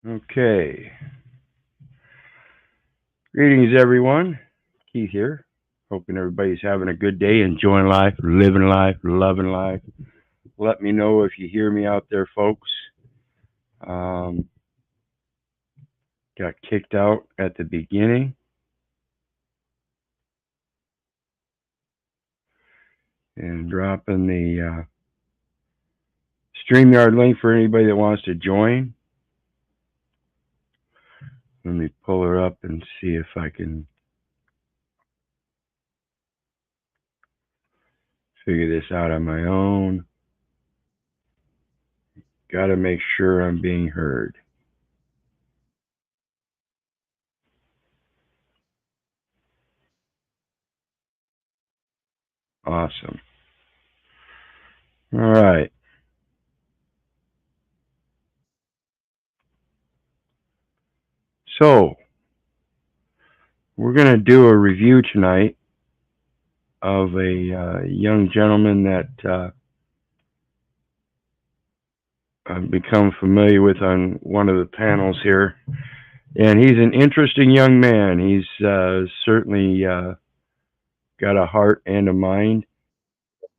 Okay. Greetings, everyone. Keith here. Hoping everybody's having a good day, enjoying life, living life, loving life. Let me know if you hear me out there, folks. Um, got kicked out at the beginning, and dropping the StreamYard link for anybody that wants to join. Let me pull her up and see if I can figure this out on my own. Got to make sure I'm being heard. Awesome. All right. So, we're going to do a review tonight of a young gentleman that I've become familiar with on one of the panels here. And he's an interesting young man. He's certainly got a heart and a mind.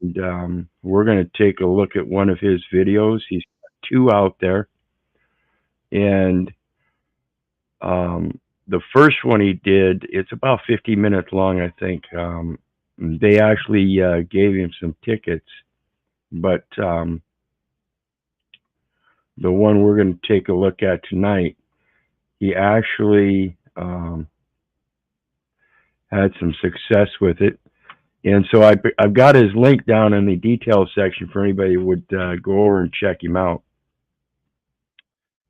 And we're going to take a look at one of his videos. He's got two out there. And the first one he did, it's about 50 minutes long, I think. They actually gave him some tickets. But the one we're going to take a look at tonight, he actually had some success with it. And so I've got his link down in the details section for anybody who would go over and check him out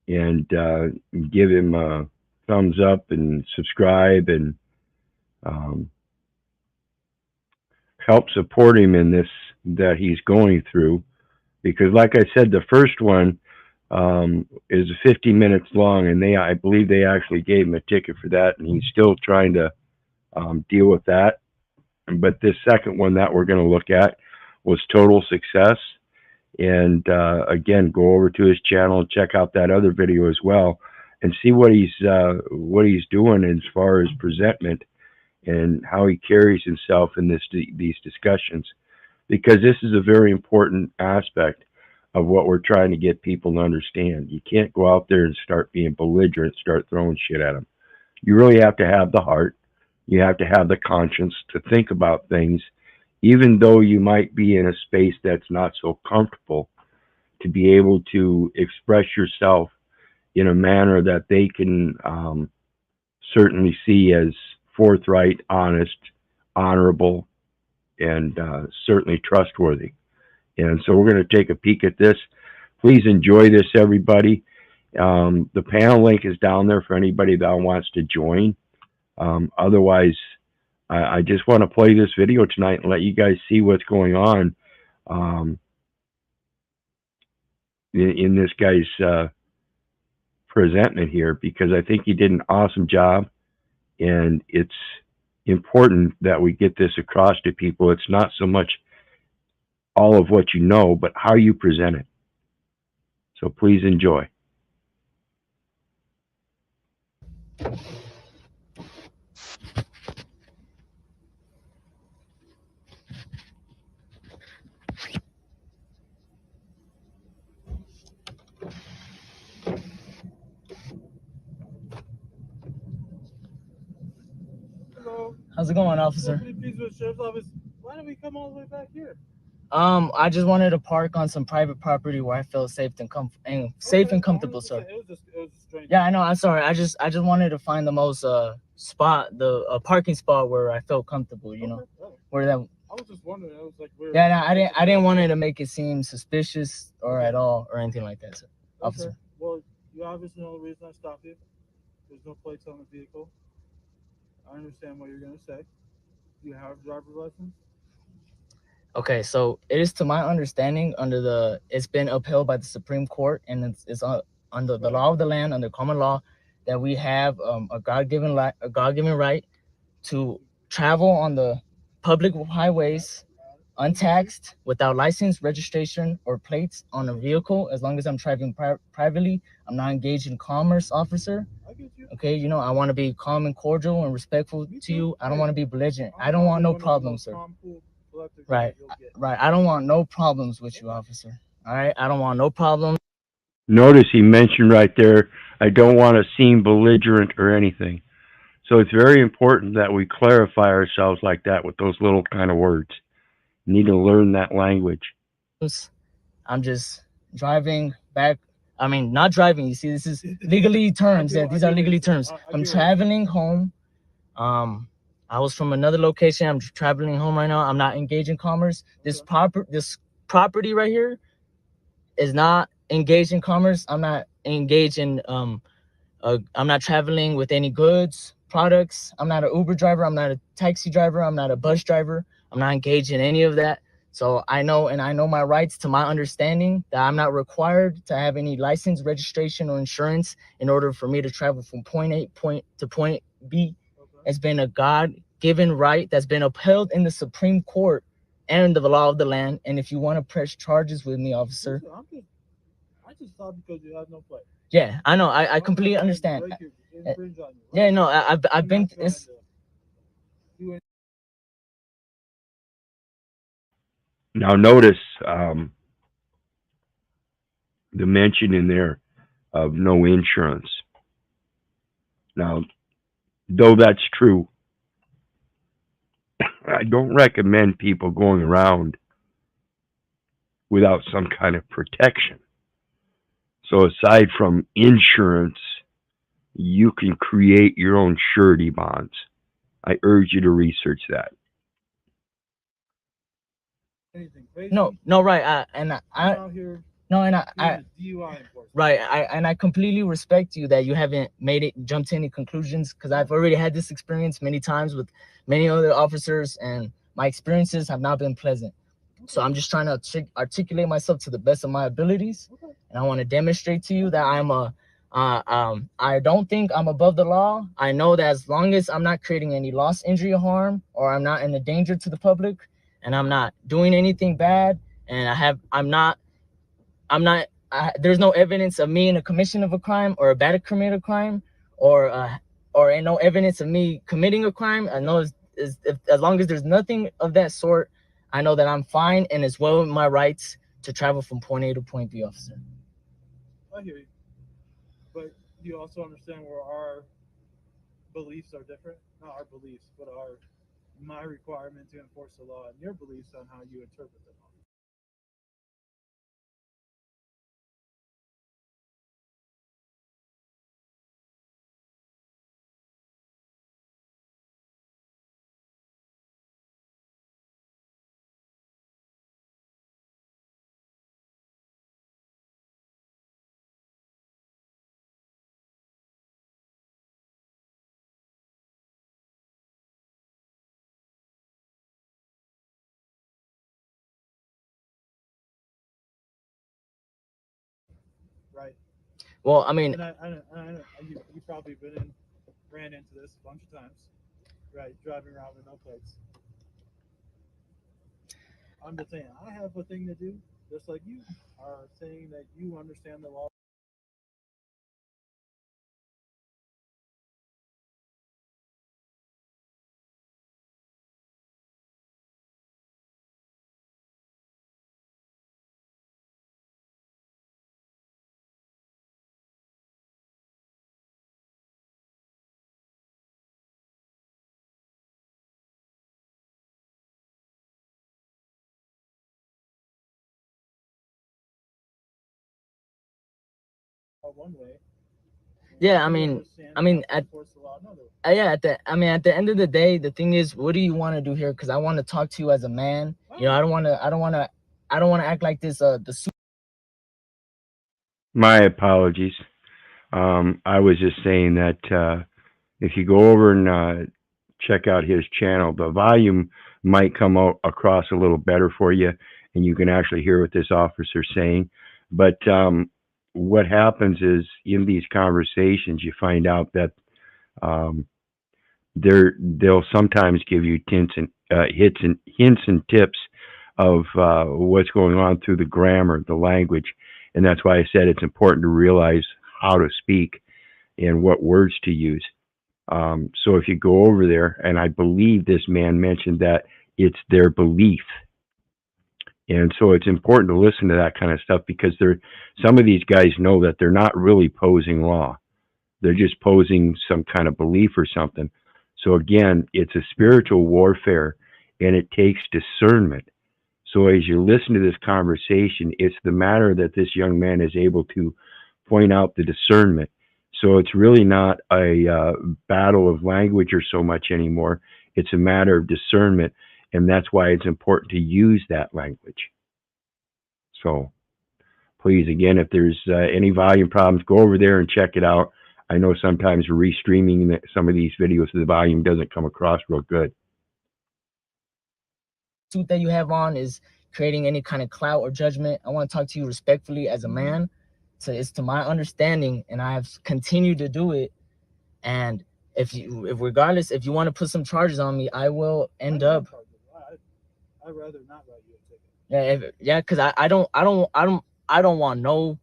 and give him a thumbs up and subscribe and um, help support him in this that he's going through. Because, like I said, the first one is 50 minutes long, and I believe they actually gave him a ticket for that, and he's still trying to deal with that. But this second one that we're going to look at was total success. And again, go over to his channel and check out that other video as well, and see what he's doing as far as presentment and how he carries himself in these discussions, because this is a very important aspect of what we're trying to get people to understand. You can't go out there and start being belligerent, start throwing shit at them. You really have to have the heart. You have to have the conscience to think about things, even though you might be in a space that's not so comfortable, to be able to express yourself in a manner that they can certainly see as forthright, honest, honorable, and certainly trustworthy. And so we're going to take a peek at this. Please enjoy this, everybody. The panel link is down there for anybody that wants to join. Otherwise, I just want to play this video tonight and let you guys see what's going on in this guy's presentment here, because I think he did an awesome job, and it's important that we get this across to people. It's not so much all of what you know, but how you present it. So please enjoy. Hello. How's it going, officer? P.I.G.S.C.U.N.T.S Sheriff's Office. Why did we come all the way back here? I just wanted to park on some private property where I feel safe and safe and comfortable, sir. It was strange. Yeah, I know. I'm sorry. I just wanted to find the most parking spot where I felt comfortable. You know, where that. I was just wondering. I was like, where? Yeah, no, I didn't want it to make it seem suspicious or at all or anything like that, sir. Okay. Officer. Well, you obviously know the reason I stopped you. There's no plates on the vehicle. I understand what you're gonna say. You have a driver's license? Okay, so it is to my understanding it's been upheld by the Supreme Court, and it's under the law of the land, under common law, that we have a God-given right to travel on the public highways untaxed, without license, registration, or plates on a vehicle, as long as I'm driving privately. I'm not engaged in commerce, officer. I get you. Okay, you know, I want to be calm and cordial and respectful Me to too. you. I don't want to be belligerent. I I'm don't want probably no one of the problems, most sir. calm, cool, collected Right, guys you'll get. right. I don't want no problems with you, officer. All right, I don't want no problems. Notice he mentioned right there, I don't want to seem belligerent or anything. So it's very important that we clarify ourselves like that with those little kind of words. You need to learn that language. I'm just driving back. I mean, not driving. You see, this is legally terms. Yeah, these are legally terms. I'm traveling home. Um, I was from another location. I'm traveling home right now. I'm not engaged in commerce. This property right here is not engaged in commerce. I'm not engaged in I'm not traveling with any goods, products. I'm not an Uber driver. I'm not a taxi driver. I'm not a bus driver. I'm not engaged in any of that. So I know, and I know my rights to my understanding that I'm not required to have any license, registration, or insurance in order for me to travel from point A to point B. It's been a God-given right that's been upheld in the Supreme Court and the law of the land. And if you want to press charges with me, officer. I just thought because you had no play. Yeah, I know. I completely understand. Yeah, no, I've been. It's, Now notice the mention in there of no insurance. Now, though that's true, I don't recommend people going around without some kind of protection. So aside from insurance, you can create your own surety bonds. I urge you to research that. No, right. No, and right. I completely respect you that you haven't jumped to any conclusions, because I've already had this experience many times with many other officers, and my experiences have not been pleasant. So I'm just trying to articulate myself to the best of my abilities, and I want to demonstrate to you that I don't think I'm above the law. I know that as long as I'm not creating any loss, injury, or harm, or I'm not in a danger to the public, and I'm not doing anything bad, and there's no evidence of me in a commission of a crime or about to commit a crime, or no evidence of me committing a crime. I know as long as there's nothing of that sort, I know that I'm fine and it's well within my rights to travel from point A to point B, officer. I hear you. But you also understand where our beliefs are different? Not our beliefs, but my requirement to enforce the law and your beliefs on how you interpret the law. Right. Well, I mean, you probably ran into this a bunch of times, right? Driving around with no plates. I'm just saying, I have a thing to do, just like you are saying that you understand the law. One way. Yeah, at the end of the day, the thing is, what do you want to do here? Because I want to talk to you as a man. You know, I don't want to act like this. My apologies. I was just saying that if you go over and check out his channel, the volume might come out across a little better for you, and you can actually hear what this officer's saying. But what happens is in these conversations, you find out that um, they'll sometimes give you hints and tips of what's going on through the grammar, the language. And that's why I said it's important to realize how to speak and what words to use. So if you go over there, and I believe this man mentioned that it's their belief. And so it's important to listen to that kind of stuff because some of these guys know that they're not really posing law. They're just posing some kind of belief or something. So again, it's a spiritual warfare and it takes discernment. So as you listen to this conversation, it's the matter that this young man is able to point out the discernment. So it's really not a battle of language or so much anymore. It's a matter of discernment. And that's why it's important to use that language. So please, again, if there's any volume problems, go over there and check it out. I know sometimes restreaming some of these videos, the volume doesn't come across real good. Suit that you have on is creating any kind of clout or judgment. I want to talk to you respectfully as a man. So it's to my understanding, and I have continued to do it. And if regardless, if you want to put some charges on me, I will end up. I'd rather not write you a ticket. Yeah, because I don't want no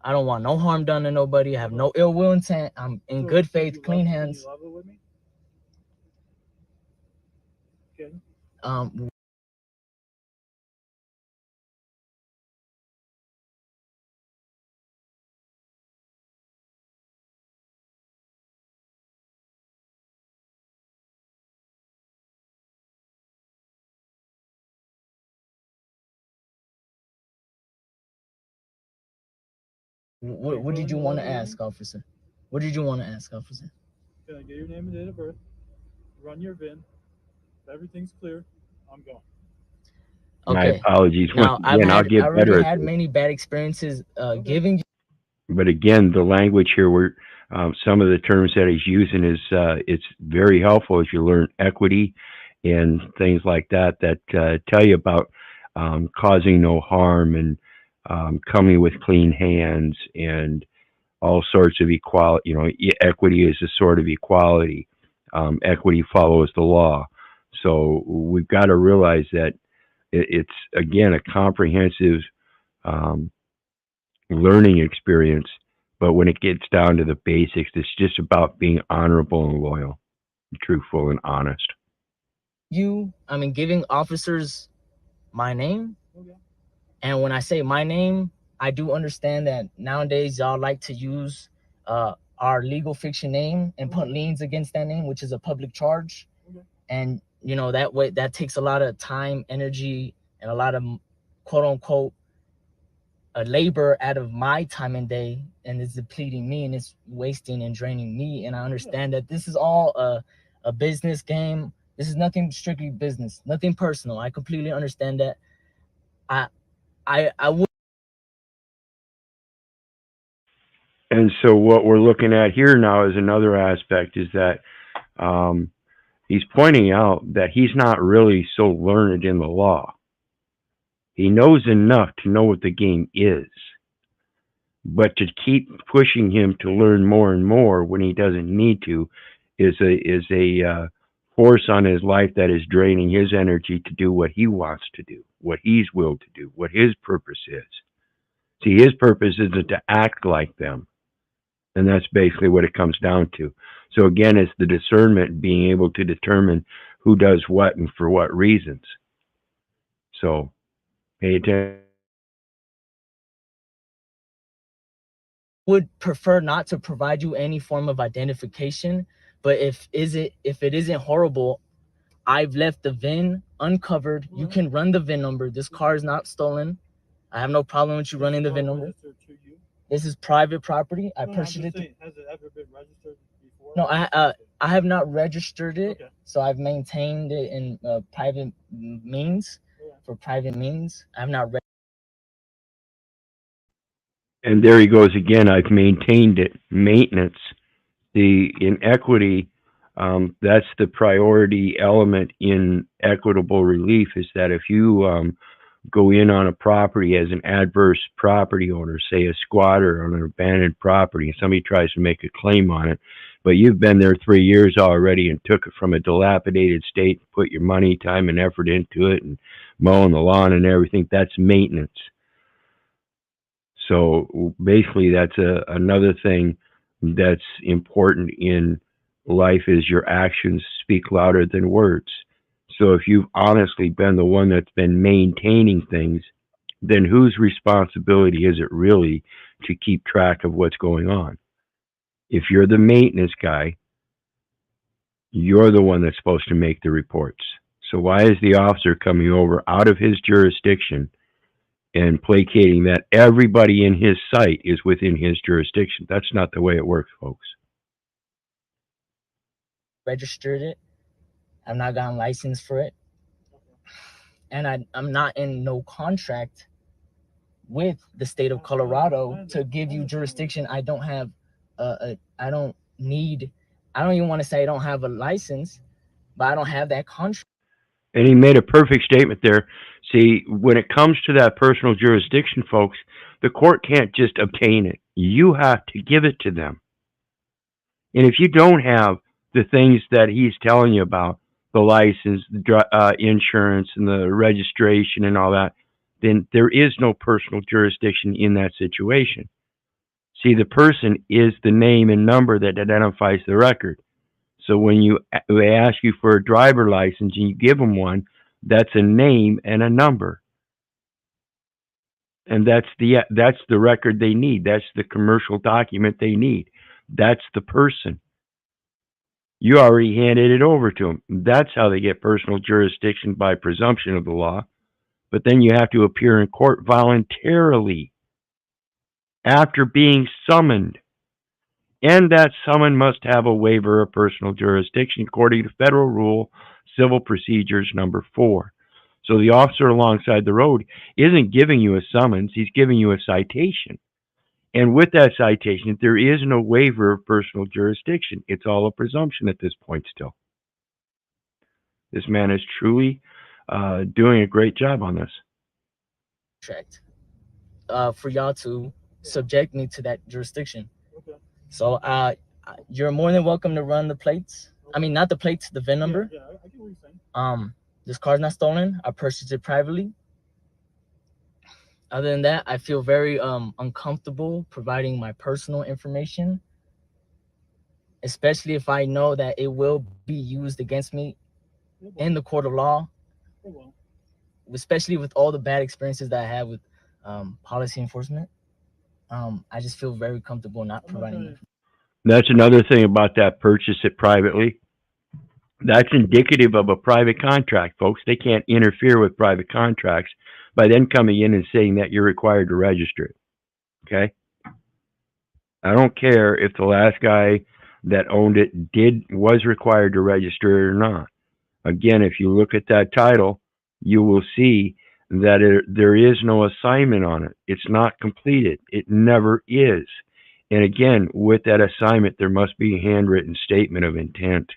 harm done to nobody. I have no ill will intent. I'm in good faith, clean hands. You love it with me? Okay. What did you want to ask, officer? What did you want to ask, officer? Can I get your name and date of birth? Run your VIN. If everything's clear, I'm going. Okay. My apologies. Now, Once again, I'll get better. I've had many bad experiences giving. But again, the language here, where some of the terms that he's using is it's very helpful if you learn equity and things like that tell you about causing no harm and coming with clean hands and all sorts of equality. You know, equity is a sort of equality. Equity follows the law. So we've got to realize that it's, again, a comprehensive learning experience. But when it gets down to the basics, it's just about being honorable and loyal, truthful and honest. Giving officers my name. Okay. And when I say my name, I do understand that nowadays y'all like to use our legal fiction name and put liens against that name, which is a public charge. Okay. And you know, that way that takes a lot of time, energy, and a lot of quote unquote labor out of my time and day, and it's depleting me and it's wasting and draining me. And I understand that this is all a business game. This is nothing strictly business, nothing personal. I completely understand that. I would. And so what we're looking at here now is another aspect is that he's pointing out that he's not really so learned in the law. He knows enough to know what the game is, but to keep pushing him to learn more and more when he doesn't need to is a force on his life that is draining his energy to do what he wants to do, what he's willed to do, what his purpose is. See, his purpose isn't to act like them. And that's basically what it comes down to. So again, it's the discernment, being able to determine who does what and for what reasons. So pay attention. Would prefer not to provide you any form of identification, but if it isn't horrible, I've left the VIN uncovered. You can run the VIN number. This car is not stolen. I have no problem with you running the VIN number. This is private property. I purchased it. Has it ever been registered before? No, I have not registered it. Okay. So I've maintained it in private means. Yeah. For private means, I have not registered. And there he goes again. I've maintained it. Maintenance. The inequity, that's the priority element in equitable relief, is that if you go in on a property as an adverse property owner, say a squatter on an abandoned property, and somebody tries to make a claim on it, but you've been there 3 years already and took it from a dilapidated state, put your money, time, and effort into it, and mowing the lawn and everything, that's maintenance. So basically, that's another thing that's important in life is your actions speak louder than words. So if you've honestly been the one that's been maintaining things, then whose responsibility is it really to keep track of what's going on? If you're the maintenance guy, you're the one that's supposed to make the reports. So why is the officer coming over out of his jurisdiction and placating that everybody in his site is within his jurisdiction? That's not the way it works, folks. Registered it. I've not gotten license for it. And I'm not in no contract with the state of Colorado to give you jurisdiction. I don't have I don't even want to say I don't have a license, but I don't have that contract. And he made a perfect statement there. See, when it comes to that personal jurisdiction, folks, the court can't just obtain it. You have to give it to them. And if you don't have the things that he's telling you about, the license, the insurance, and the registration and all that, then there is no personal jurisdiction in that situation. See, the person is the name and number that identifies the record. So when they ask you for a driver license and you give them one, that's a name and a number. And that's the record they need. That's the commercial document they need. That's the person. You already handed it over to them. That's how they get personal jurisdiction by presumption of the law. But then you have to appear in court voluntarily after being summoned. And that summon must have a waiver of personal jurisdiction according to Federal Rule Civil Procedures number 4. So the officer alongside the road isn't giving you a summons, he's giving you a citation. And with that citation, there is no waiver of personal jurisdiction. It's all a presumption at this point still. This man is truly doing a great job on this. For y'all to subject me to that jurisdiction. Okay. So you're more than welcome to run the plates. Okay. I mean, not the plates, the VIN number. Yeah, I get what you're saying. This car's not stolen. I purchased it privately. Other than that, I feel very uncomfortable providing my personal information, especially if I know that it will be used against me in the court of law, especially with all the bad experiences that I have with policy enforcement. I just feel very comfortable not providing it. That's another thing about that purchase it privately. That's indicative of a private contract, folks. They can't interfere with private contracts by then coming in and saying that you're required to register it. Okay? I don't care if the last guy that owned it was required to register it or not. Again, if you look at that title, you will see that there is no assignment on it. It's not completed. It never is. And again, with that assignment, there must be a handwritten statement of intent.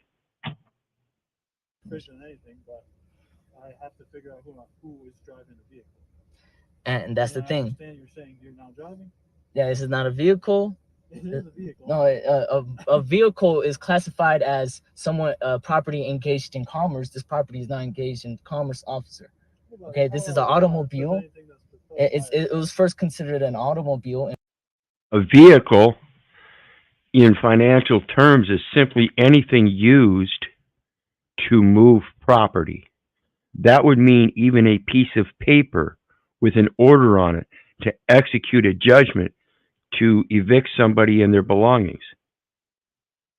Anything, but I have to figure out who is driving the vehicle. And that's the thing. I understand you're saying you're not driving? Yeah, this is not a vehicle. It is a vehicle. No, a vehicle is classified as someone property engaged in commerce. This property is not engaged in commerce, officer. Okay, this is an automobile. It was first considered an automobile. A vehicle, in financial terms, is simply anything used to move property. That would mean even a piece of paper with an order on it to execute a judgment to evict somebody and their belongings,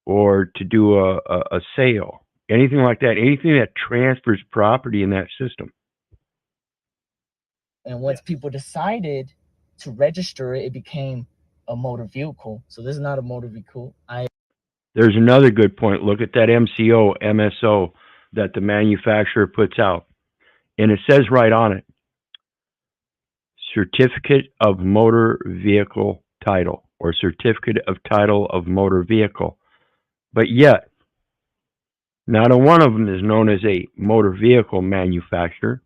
or to do a sale, anything like that, anything that transfers property in that system. And once people decided to register it, it became a motor vehicle. So this is not a motor vehicle. There's another good point. Look at that MSO that the manufacturer puts out. And it says right on it, Certificate of Motor Vehicle Title, or Certificate of Title of Motor Vehicle. But yet, not a one of them is known as a motor vehicle manufacturer.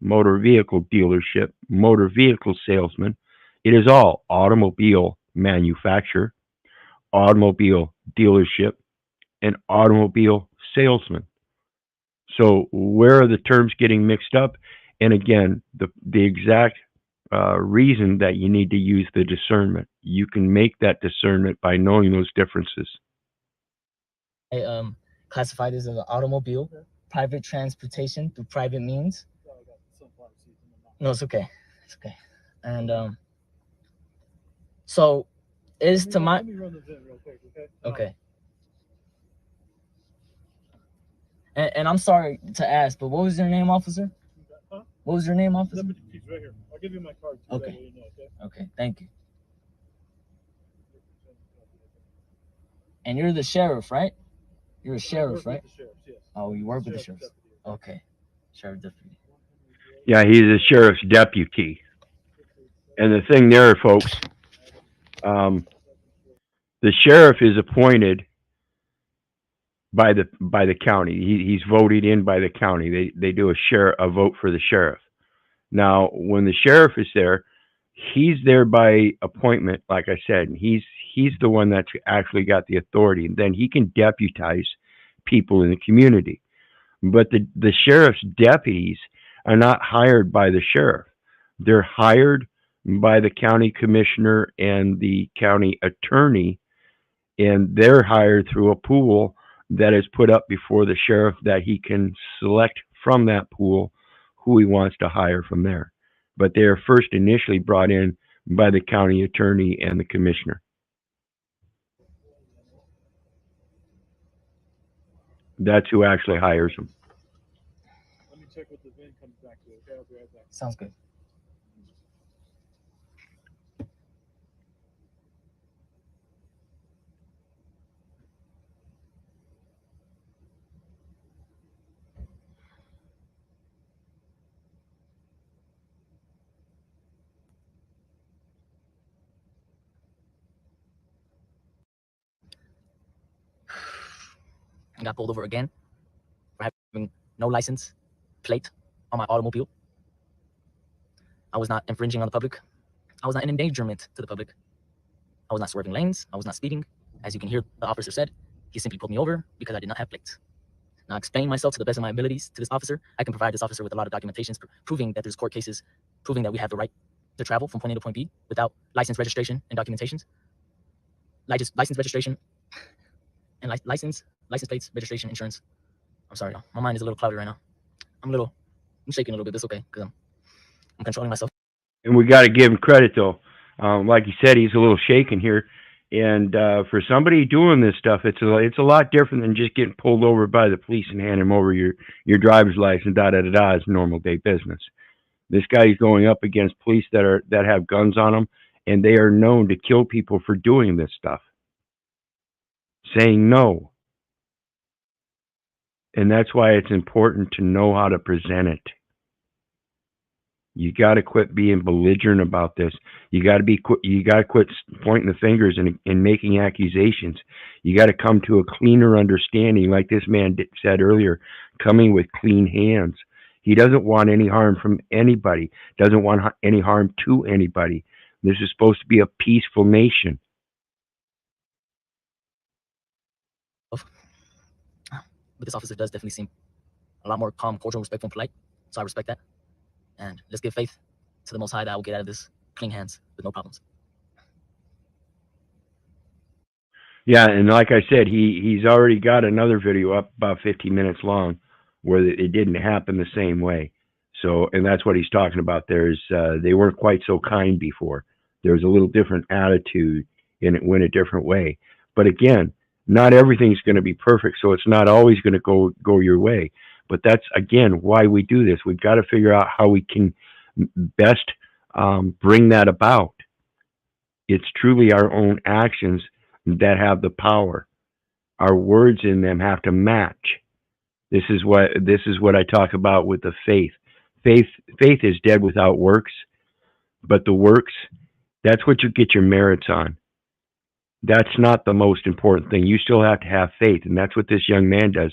motor vehicle dealership, motor vehicle salesman. It is all automobile manufacturer, automobile dealership, and automobile salesman. So where are the terms getting mixed up? And again, the exact reason that you need to use the discernment. You can make that discernment by knowing those differences. I classify this as an automobile, private transportation through private means. No, it's okay. It's okay. And so is to my Let me run the vent real quick, okay? okay. And I'm sorry to ask, but what was your name, officer? Huh? What was your name, officer? Let me right here. I'll give you my card. Too, Okay. that way you know, okay. Okay, thank you. And you're the sheriff, right? You're a sheriff, right? The sheriffs, yes. Oh, you work with the Sheriff's sheriffs. deputy. Okay, sheriff deputy. Yeah, he's a sheriff's deputy. And the thing there, folks, the sheriff is appointed by the county. He's voted in by the county. They do a vote for the sheriff. Now, when the sheriff is there, he's there by appointment, like I said. He's the one that's actually got the authority. And then he can deputize people in the community. But the sheriff's deputies are not hired by the sheriff. They're hired by the county commissioner and the county attorney, and they're hired through a pool that is put up before the sheriff that he can select from that pool who he wants to hire from there. But they are first initially brought in by the county attorney and the commissioner. That's who actually hires them. Let me check what the VIN comes back to, okay? I'll be right back. Sounds good. I got pulled over again for having no license plate on my automobile. I was not infringing on the public. I was not an endangerment to the public. I was not swerving lanes. I was not speeding. As you can hear, the officer said, he simply pulled me over because I did not have plates. Now, explaining myself to the best of my abilities to this officer, I can provide this officer with a lot of documentations proving that there's court cases, proving that we have the right to travel from point A to point B without license registration and documentations. License registration and license plates, registration, insurance. I'm sorry, my mind is a little cloudy right now. I'm shaking a little bit. That's okay, because I'm controlling myself. And we got to give him credit, though. Like you said, he's a little shaken here. And for somebody doing this stuff, it's a lot different than just getting pulled over by the police and handing him over your driver's license. It's normal day business. This guy is going up against police that have guns on them, and they are known to kill people for doing this stuff. Saying no. And that's why it's important to know how to present it. You got to quit being belligerent about this. You got to quit pointing the fingers and making accusations. You got to come to a cleaner understanding, like this man said earlier, coming with clean hands. He doesn't want any harm from anybody. Doesn't want any harm to anybody. This is supposed to be a peaceful nation. But this officer does definitely seem a lot more calm, cordial, respectful, and polite. So I respect that. And let's give faith to the Most High that I will get out of this clean hands with no problems. Yeah, and like I said, he's already got another video up about 15 minutes long where it didn't happen the same way. So, and that's what he's talking about. They weren't quite so kind before. There was a little different attitude, and it went a different way. But again, not everything's going to be perfect, so it's not always going to go your way. But that's, again, why we do this. We've got to figure out how we can best bring that about. It's truly our own actions that have the power. Our words in them have to match. This is what I talk about with the faith. Faith is dead without works, but the works, that's what you get your merits on. That's not the most important thing. You still have to have faith, and that's what this young man does.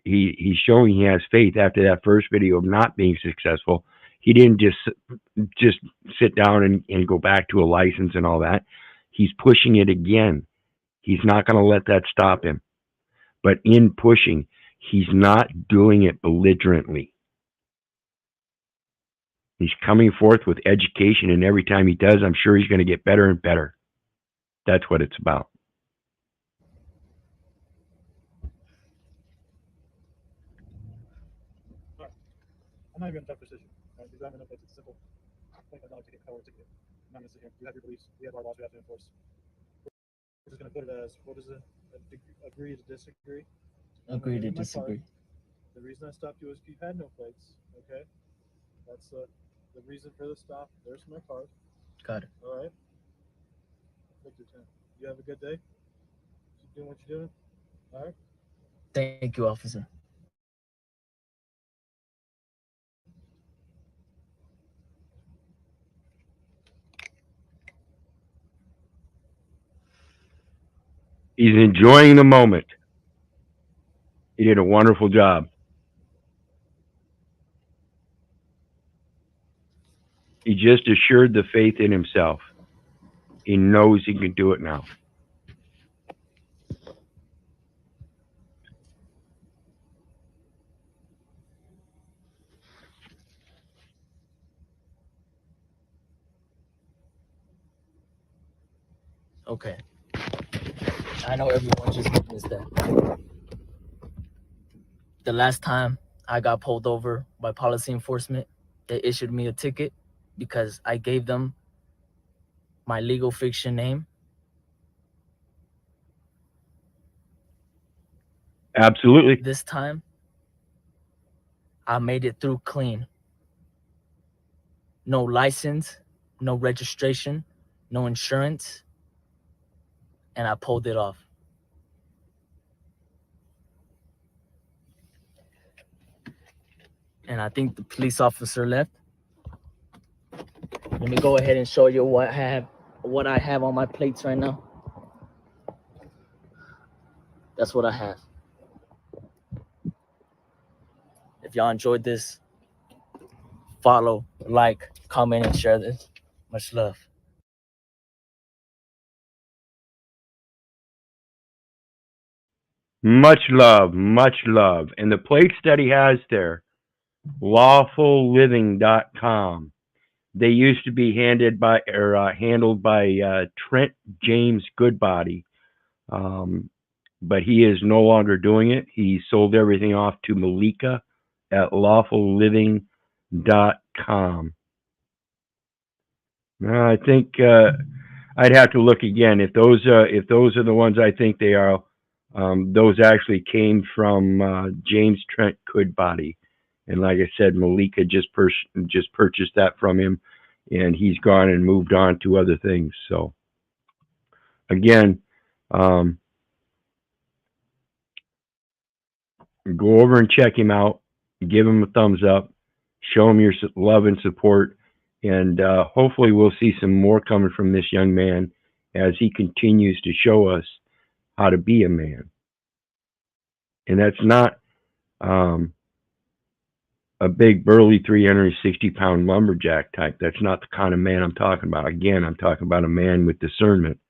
He's showing he has faith after that first video of not being successful. He didn't just sit down and go back to a license and all that. He's pushing it again. He's not going to let that stop him. But in pushing, he's not doing it belligerently. He's coming forth with education, and every time he does, I'm sure he's going to get better and better. That's what it's about. I'm not even in a tough position. Right? Because I'm in a place that's simple. Point a ticket, color ticket. I'm not going to sit here. You have your beliefs. We have our laws we have to enforce. We're just going to put it as, what is it? Agree to disagree. Agree to disagree. The reason I stopped you was you had no plates. Okay? That's the reason for the stop. There's my card. Got it. All right? Victor 10. You have a good day. Keep doing what you're doing. All right? Thank you, officer. He's enjoying the moment. He did a wonderful job. He just assured the faith in himself. He knows he can do it now. Okay. I know everyone just witnessed that. The last time I got pulled over by policy enforcement, they issued me a ticket because I gave them my legal fiction name. Absolutely. This time, I made it through clean. No license, no registration, no insurance, and I pulled it off. And I think the police officer left. Let me go ahead and show you what I have on my plates right now. That's what I have. If y'all enjoyed this, follow, like, comment, and share this. Much love. Much love, much love. And the plates that he has there, lawfulliving.com. They used to be handled by Trent James Goodbody, but he is no longer doing it. He sold everything off to Malika at lawfulliving.com. I think I'd have to look again. If those are the ones I think they are, those actually came from James Trent Goodbody. And like I said, Malika just purchased that from him, and he's gone and moved on to other things. So, again, go over and check him out. Give him a thumbs up. Show him your love and support. And hopefully we'll see some more coming from this young man as he continues to show us how to be a man. And that's not a big burly 360-pound lumberjack type. That's not the kind of man I'm talking about. Again, I'm talking about a man with discernment,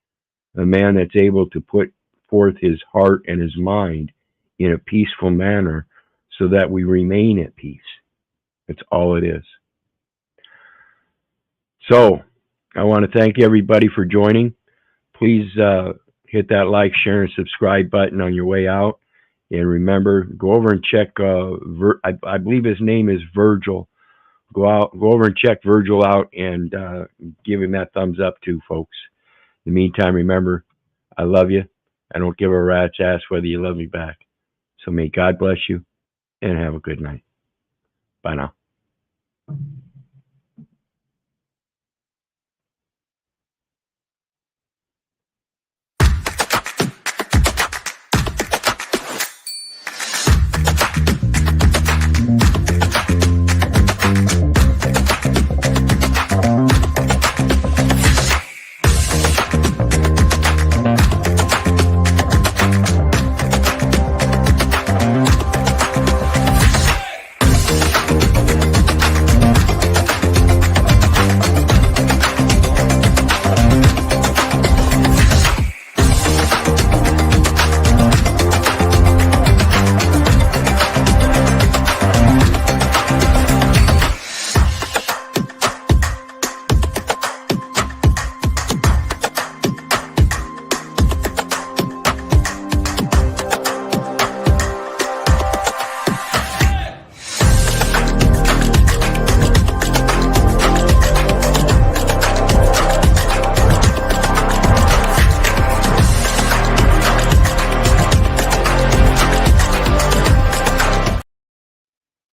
a man that's able to put forth his heart and his mind in a peaceful manner so that we remain at peace. That's all it is. So I want to thank everybody for joining. Please hit that like, share, and subscribe button on your way out. And remember, go over and check, I believe his name is Virgil. Go over and check Virgil out and give him that thumbs up too, folks. In the meantime, remember, I love you. I don't give a rat's ass whether you love me back. So may God bless you and have a good night. Bye now.